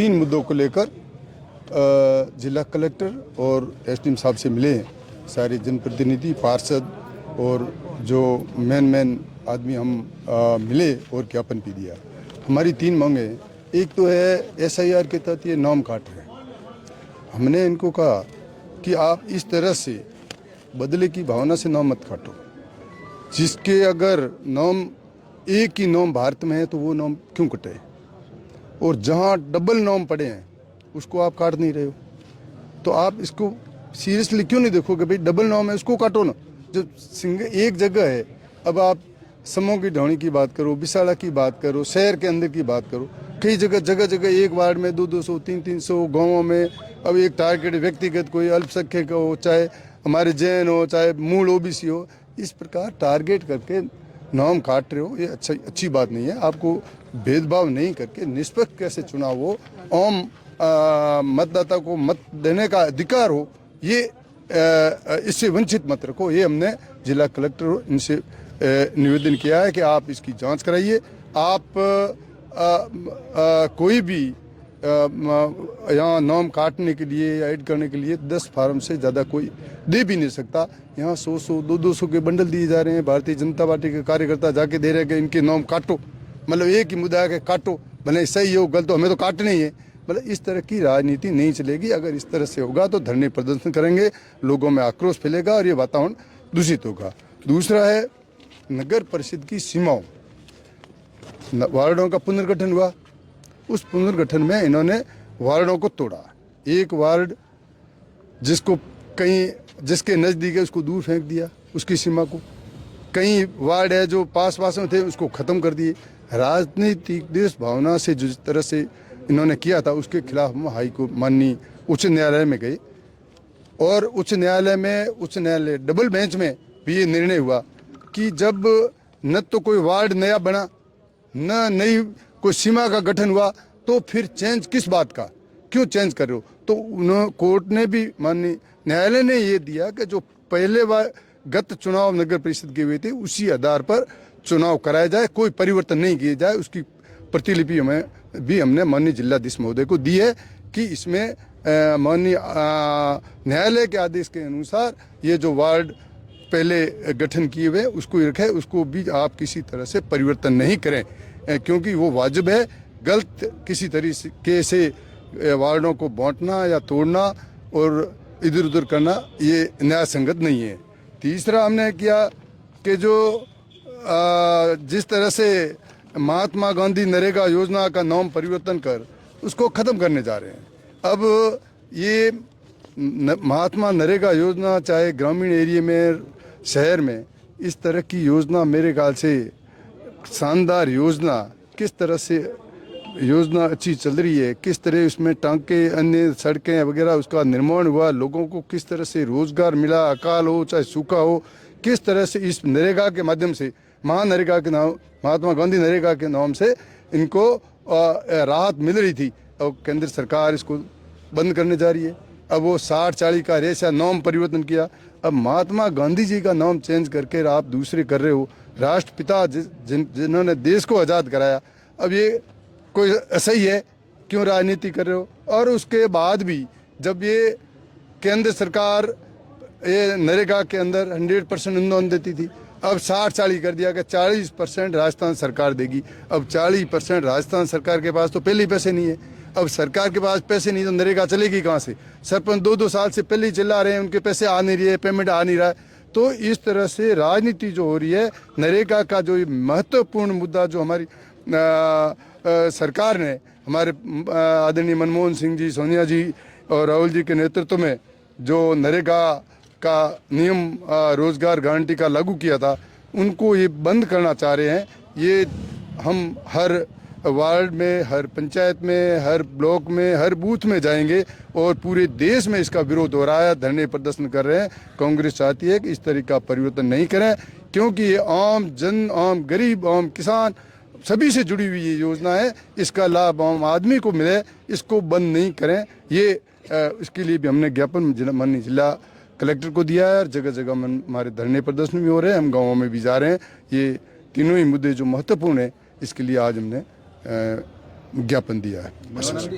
तीन मुद्दों को लेकर जिला कलेक्टर और एसडीएम साहब से मिले हैं। सारे जनप्रतिनिधि, पार्षद और जो मेन आदमी हम मिले और ज्ञापन भी दिया। हमारी तीन मांगे, एक तो है एसआईआर के तहत ये नाम काट रहे हैं। हमने इनको कहा कि आप इस तरह से बदले की भावना से नाम मत काटो। जिसके अगर नाम एक ही नाम भारत में है तो वो नाम क्यों कटे, और जहाँ डबल नाम पड़े हैं उसको आप काट नहीं रहे हो, तो आप इसको सीरियसली क्यों नहीं देखोगे? भाई डबल नाम है उसको काटो ना। जो सिंगल एक जगह है, अब आप समूह की ढौणी की बात करो, बिसाड़ा की बात करो, शहर के अंदर की बात करो, कई जगह एक वार्ड में 200 300 गाँवों में अब एक टारगेट व्यक्तिगत कोई अल्पसंख्यक हो, चाहे हमारे जैन हो, चाहे मूल ओबीसी हो, इस प्रकार टारगेट करके नाम काट रहे हो। ये अच्छी बात नहीं है। आपको भेदभाव नहीं करके निष्पक्ष कैसे चुनाव हो, आम मतदाता को मत देने का अधिकार हो, ये इससे वंचित मत रखो। ये हमने जिला कलेक्टर इनसे निवेदन किया है कि आप इसकी जांच कराइए। आप कोई भी यहाँ नाम काटने के लिए या ऐड करने के लिए 10 फार्म से ज़्यादा कोई दे भी नहीं सकता। यहाँ 100 200 के बंडल दिए जा रहे हैं। भारतीय जनता पार्टी के कार्यकर्ता जाके दे रहे हैं कि इनके नाम काटो, मतलब एक ही मुद्दा है कि काटो, भले सही हो गलत हो, हमें तो काटने ही है। मतलब इस तरह की राजनीति नहीं चलेगी। अगर इस तरह से होगा तो धरने प्रदर्शन करेंगे, लोगों में आक्रोश फैलेगा और ये वातावरण दूषित होगा। दूसरा है नगर परिषद की सीमाओं, वार्डों का पुनर्गठन हुआ, उस पुनर्गठन में इन्होंने वार्डों को तोड़ा। एक वार्ड जिसको कहीं जिसके नज़दीक है उसको दूर फेंक दिया, उसकी सीमा को। कई वार्ड है जो पास में थे उसको ख़त्म कर दिए। राजनीतिक देश भावना से जिस तरह से इन्होंने किया था उसके खिलाफ हम हाईकोर्ट माननीय उच्च न्यायालय में गए, और उच्च न्यायालय डबल बेंच में भी ये निर्णय हुआ कि जब न तो कोई वार्ड नया बना, न नई कोई सीमा का गठन हुआ, तो फिर चेंज किस बात का, क्यों चेंज कर रहे हो? तो उन्होंने कोर्ट ने भी, माननीय न्यायालय ने ये दिया कि जो पहले गत चुनाव नगर परिषद के हुए थे उसी आधार पर चुनाव कराया जाए, कोई परिवर्तन नहीं किया जाए। उसकी प्रतिलिपि हमने माननीय जिलाधीश महोदय को दी है कि इसमें माननीय न्यायालय के आदेश के अनुसार ये जो वार्ड पहले गठन किए हुए उसको ही रखे, उसको भी आप किसी तरह से परिवर्तन नहीं करें, क्योंकि वो वाजिब है। गलत किसी तरीके से वार्डों को बांटना या तोड़ना और इधर उधर करना ये न्याय संगत नहीं है। तीसरा हमने किया कि जो जिस तरह से महात्मा गांधी नरेगा योजना का नाम परिवर्तन कर उसको ख़त्म करने जा रहे हैं। अब ये महात्मा नरेगा योजना चाहे ग्रामीण एरिया में, शहर में, इस तरह की योजना मेरे ख्याल से शानदार योजना, किस तरह से योजना अच्छी चल रही है, किस तरह उसमें टांके, अन्य सड़कें वगैरह उसका निर्माण हुआ, लोगों को किस तरह से रोजगार मिला, अकाल हो चाहे सूखा हो, किस तरह से इस नरेगा के माध्यम से, महानरेगा के नाम, महात्मा गांधी नरेगा के नाम से इनको राहत मिल रही थी। अब केंद्र सरकार इसको बंद करने जा रही है। अब वो 60-40 का रेशा नाम परिवर्तन किया। अब महात्मा गांधी जी का नाम चेंज करके आप दूसरे कर रहे हो। राष्ट्रपिता जिन्होंने देश को आज़ाद कराया, अब ये कोई सही है? क्यों राजनीति कर रहे हो? और उसके बाद भी जब ये केंद्र सरकार ये नरेगा के अंदर 100% अनुदान देती थी, अब 60-40 कर दिया कि 40% राजस्थान सरकार देगी। अब 40% राजस्थान सरकार के पास तो पहले ही पैसे नहीं है। अब सरकार के पास पैसे नहीं तो नरेगा चलेगी कहाँ से? सरपंच 2-2 साल से पहले ही चिल्ला रहे हैं, उनके पैसे आ नहीं रहे, पेमेंट आ नहीं रहा है। तो इस तरह से राजनीति जो हो रही है, नरेगा का जो महत्वपूर्ण मुद्दा जो हमारी सरकार ने, हमारे आदरणीय मनमोहन सिंह जी, सोनिया जी और राहुल जी के नेतृत्व में जो नरेगा का नियम रोजगार गारंटी का लागू किया था, उनको ये बंद करना चाह रहे हैं। ये हम हर वार्ड में, हर पंचायत में, हर ब्लॉक में, हर बूथ में जाएंगे और पूरे देश में इसका विरोध हो रहा है, धरने प्रदर्शन कर रहे हैं। कांग्रेस चाहती है कि इस तरह का परिवर्तन नहीं करें, क्योंकि ये आम जन, आम गरीब, आम किसान सभी से जुड़ी हुई ये योजना है। इसका लाभ आम आदमी को मिले, इसको बंद नहीं करें। ये इसके लिए भी हमने ज्ञापन माननीय जिला कलेक्टर को दिया है और जगह जगह हमारे धरने प्रदर्शन भी हो रहे हैं, हम गाँवों में भी जा रहे हैं। ये तीनों ही मुद्दे जो महत्वपूर्ण है, इसके लिए आज हमने ज्ञापन दिया है। देवानंद जी,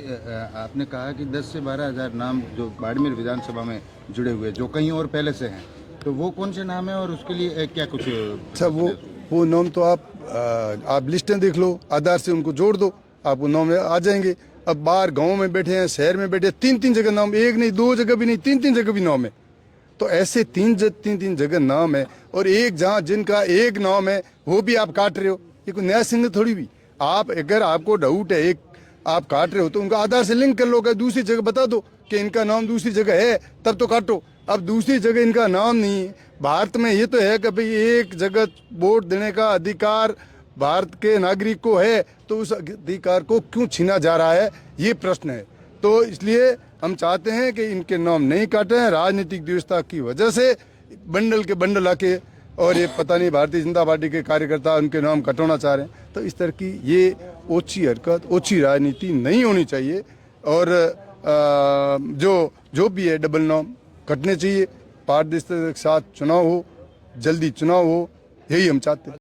आपने कहा कि 10 से 12 हजार नाम जो बाड़मेर विधानसभा में जुड़े हुए जो कहीं और पहले से हैं, तो वो कौन से नाम है और उसके लिए क्या कुछ? अच्छा, वो नाम तो आप लिस्टें देख लो, आधार से उनको जोड़ दो, आपको नाम आ जाएंगे। अब बाहर गांव में बैठे हैं, शहर में बैठे हैं, 3-3 जगह नाम, एक नहीं 2 जगह भी नहीं, 3-3 जगह भी नाम है। तो ऐसे 3-3 जगह नाम है, और एक जहाँ जिनका एक नाम है वो भी आप काट रहे हो। ये कोई नया सिंह थोड़ी भी। आप अगर आपको डाउट है, एक आप काट रहे हो तो उनका आधार से लिंक कर लो, दूसरी जगह बता दो कि इनका नाम दूसरी जगह है, तब तो काटो। अब दूसरी जगह इनका नाम नहीं है। भारत में ये तो है कि भाई एक जगह वोट देने का अधिकार भारत के नागरिक को है, तो उस अधिकार को क्यों छीना जा रहा है, ये प्रश्न है। तो इसलिए हम चाहते हैं कि इनके नाम नहीं काटे हैं। राजनीतिक व्यवस्था की वजह से बंडल के बंडल आके, और ये पता नहीं भारतीय जनता पार्टी के कार्यकर्ता उनके नाम कटवाना चाह रहे हैं। तो इस तरह की ये ओछी हरकत, ओछी राजनीति नहीं होनी चाहिए। और जो भी है डबल नाम कटने चाहिए। पारदर्शिता के साथ चुनाव हो, जल्दी चुनाव हो, यही हम चाहते हैं।